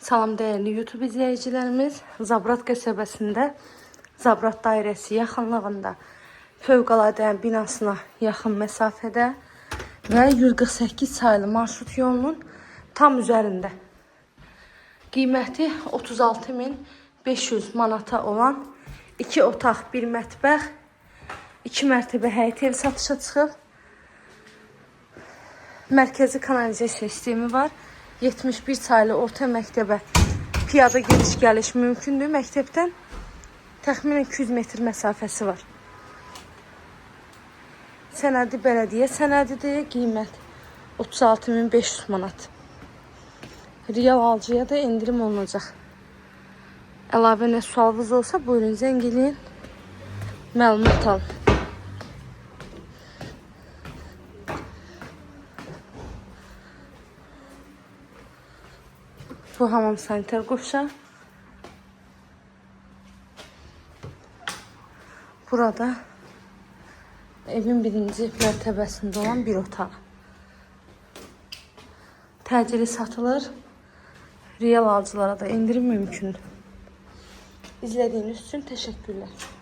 Salam değerli YouTube izleyicilerimiz. Zabrat qəsəbəsində Zabrat dairəsi yaxınlığında fövqəladə binasına yaxın məsafədə və 148 sayılı marşrut yolunun tam üzərində qiyməti 36.500 manata olan 2 otaq, 1 mətbəx, 2 mərtəbə həyət evi satışa çıxıb. Mərkəzi kanalizasiya sistemi var. 71 sayılı orta məktəbə piyada gediş-gəliş mümkündür. Məktəbdən təxminən 200 metr məsafəsi var. Sənədi bələdiyyə sənədidir. Qiymət 36.500 manat. Real alıcıya da indirim olunacaq. Əlavə nə sualınız olsa buyurun zəng eləyin. Məlumat alın. Bu hamam sanitar qovşaq. Burada evin birinci mərtəbəsində olan bir otaq. Təcili satılır. Real alıcılara da indirim mümkündür. İzlədiyiniz üçün təşəkkürlər.